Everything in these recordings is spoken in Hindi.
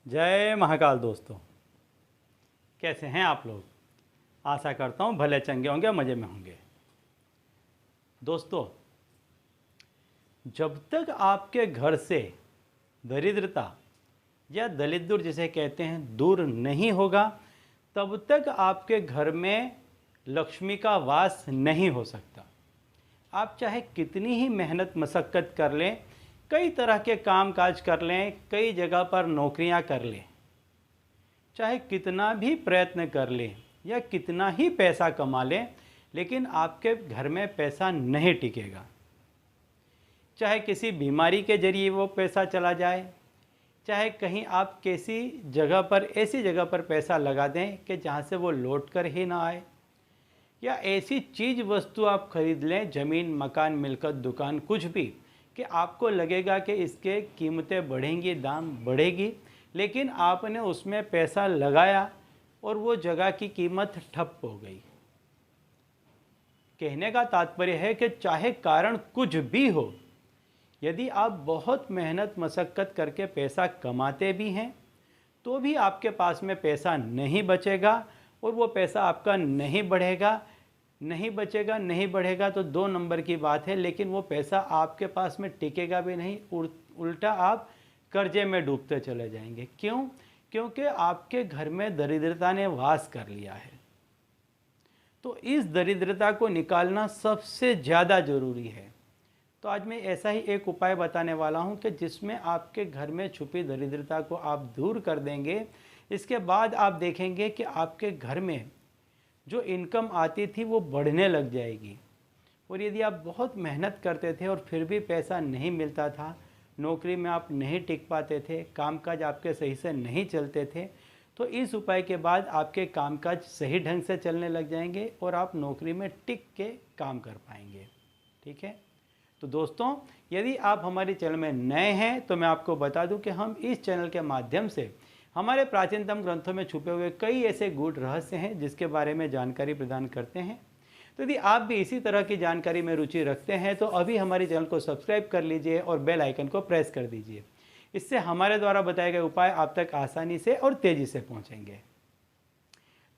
जय महाकाल दोस्तों, कैसे हैं आप लोग। आशा करता हूँ भले चंगे होंगे, मज़े में होंगे। दोस्तों, जब तक आपके घर से दरिद्रता या दलिद्र जिसे कहते हैं दूर नहीं होगा, तब तक आपके घर में लक्ष्मी का वास नहीं हो सकता। आप चाहे कितनी ही मेहनत मशक्क़त कर लें, कई तरह के काम काज कर लें, कई जगह पर नौकरियां कर लें, चाहे कितना भी प्रयत्न कर लें या कितना ही पैसा कमा लें, लेकिन आपके घर में पैसा नहीं टिकेगा। चाहे किसी बीमारी के जरिए वो पैसा चला जाए, चाहे कहीं आप किसी जगह पर ऐसी जगह पर पैसा लगा दें कि जहाँ से वो लौट कर ही ना आए, या ऐसी चीज़ वस्तु आप खरीद लें, ज़मीन मकान मिलकत दुकान कुछ भी, कि आपको लगेगा कि इसके कीमतें बढ़ेंगी, दाम बढ़ेगी, लेकिन आपने उसमें पैसा लगाया और वो जगह की कीमत ठप हो गई। कहने का तात्पर्य है कि चाहे कारण कुछ भी हो, यदि आप बहुत मेहनत मशक्क़त करके पैसा कमाते भी हैं तो भी आपके पास में पैसा नहीं बचेगा और वो पैसा आपका नहीं बढ़ेगा। नहीं बचेगा, नहीं बढ़ेगा तो दो नंबर की बात है, लेकिन वो पैसा आपके पास में टिकेगा भी नहीं, उल्टा आप कर्जे में डूबते चले जाएंगे। क्यों? क्योंकि आपके घर में दरिद्रता ने वास कर लिया है। तो इस दरिद्रता को निकालना सबसे ज़्यादा ज़रूरी है। तो आज मैं ऐसा ही एक उपाय बताने वाला हूं कि जिसमें आपके घर में छुपी दरिद्रता को आप दूर कर देंगे। इसके बाद आप देखेंगे कि आपके घर में जो इनकम आती थी वो बढ़ने लग जाएगी। और यदि आप बहुत मेहनत करते थे और फिर भी पैसा नहीं मिलता था, नौकरी में आप नहीं टिक पाते थे, कामकाज आपके सही से नहीं चलते थे, तो इस उपाय के बाद आपके कामकाज सही ढंग से चलने लग जाएंगे और आप नौकरी में टिक के काम कर पाएंगे। ठीक है। तो दोस्तों, यदि आप हमारे चैनल में नए हैं तो मैं आपको बता दूं कि हम इस चैनल के माध्यम से हमारे प्राचीनतम ग्रंथों में छुपे हुए कई ऐसे गूढ़ रहस्य हैं जिसके बारे में जानकारी प्रदान करते हैं। तो यदि आप भी इसी तरह की जानकारी में रुचि रखते हैं तो अभी हमारे चैनल को सब्सक्राइब कर लीजिए और बेल आइकन को प्रेस कर दीजिए। इससे हमारे द्वारा बताए गए उपाय आप तक आसानी से और तेज़ी से पहुँचेंगे।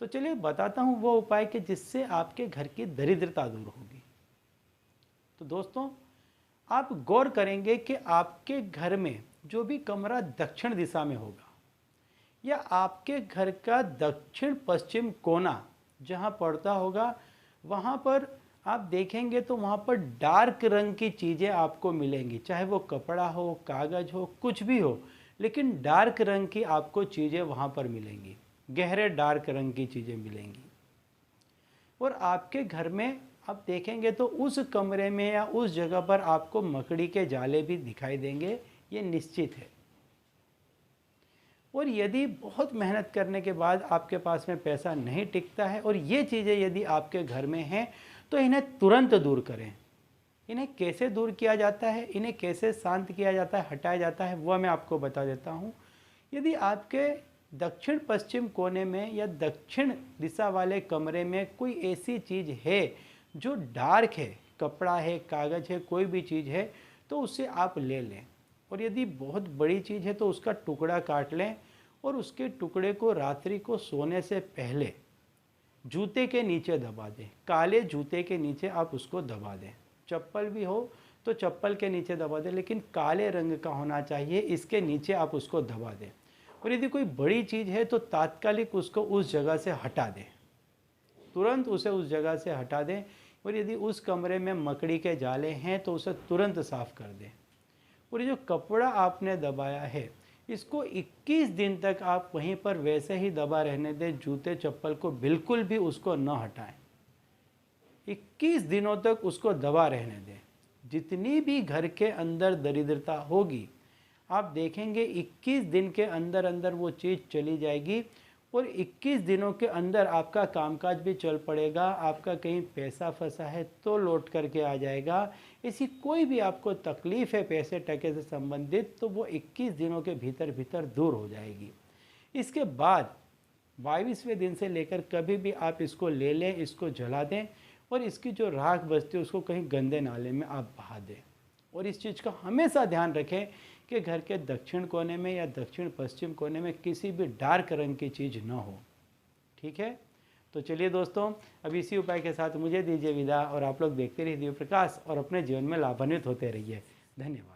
तो चलिए बताता हूँ वो उपाय कि जिससे आपके घर की दरिद्रता दूर होगी। तो दोस्तों, आप गौर करेंगे कि आपके घर में जो भी कमरा दक्षिण दिशा में होगा या आपके घर का दक्षिण पश्चिम कोना जहाँ पड़ता होगा, वहाँ पर आप देखेंगे तो वहाँ पर डार्क रंग की चीज़ें आपको मिलेंगी। चाहे वो कपड़ा हो, कागज़ हो, कुछ भी हो, लेकिन डार्क रंग की आपको चीज़ें वहाँ पर मिलेंगी, गहरे डार्क रंग की चीज़ें मिलेंगी। और आपके घर में आप देखेंगे तो उस कमरे में या उस जगह पर आपको मकड़ी के जाले भी दिखाई देंगे, ये निश्चित है। और यदि बहुत मेहनत करने के बाद आपके पास में पैसा नहीं टिकता है और ये चीज़ें यदि आपके घर में हैं तो इन्हें तुरंत दूर करें। इन्हें कैसे दूर किया जाता है, इन्हें कैसे शांत किया जाता है, हटाया जाता है, वह मैं आपको बता देता हूँ। यदि आपके दक्षिण पश्चिम कोने में या दक्षिण दिशा वाले कमरे में कोई ऐसी चीज़ है जो डार्क है, कपड़ा है, कागज़ है, कोई भी चीज़ है, तो उसे आप ले लें। और यदि बहुत बड़ी चीज़ है तो उसका टुकड़ा काट लें और उसके टुकड़े को रात्रि को सोने से पहले जूते के नीचे दबा दें। काले जूते के नीचे आप उसको दबा दें। चप्पल भी हो तो चप्पल के नीचे दबा दें, लेकिन काले रंग का होना चाहिए, इसके नीचे आप उसको दबा दें। और यदि कोई बड़ी चीज़ है तो तात्कालिक उसको उस जगह से हटा दें, तुरंत उसे उस जगह से हटा दें। और यदि उस कमरे में मकड़ी के जाले हैं तो उसे तुरंत साफ़ कर दें। और ये जो कपड़ा आपने दबाया है, इसको 21 दिन तक आप वहीं पर वैसे ही दबा रहने दें, जूते चप्पल को बिल्कुल भी उसको न हटाएं। 21 दिनों तक उसको दबा रहने दें। जितनी भी घर के अंदर दरिद्रता होगी, आप देखेंगे 21 दिन के अंदर अंदर वो चीज़ चली जाएगी और 21 दिनों के अंदर आपका कामकाज भी चल पड़ेगा। आपका कहीं पैसा फंसा है तो लौट करके आ जाएगा। ऐसी कोई भी आपको तकलीफ़ है पैसे टके से संबंधित, तो वो 21 दिनों के भीतर भीतर दूर हो जाएगी। इसके बाद 22वें दिन से लेकर कभी भी आप इसको ले लें, इसको जला दें और इसकी जो राख बचती है उसको कहीं गंदे नाले में आप बहा दें। और इस चीज़ का हमेशा ध्यान रखें कि घर के दक्षिण कोने में या दक्षिण पश्चिम कोने में किसी भी डार्क रंग की चीज़ न हो। ठीक है, तो चलिए दोस्तों, अब इसी उपाय के साथ मुझे दीजिए विदा और आप लोग देखते रहिए दिव्य प्रकाश और अपने जीवन में लाभान्वित होते रहिए। धन्यवाद।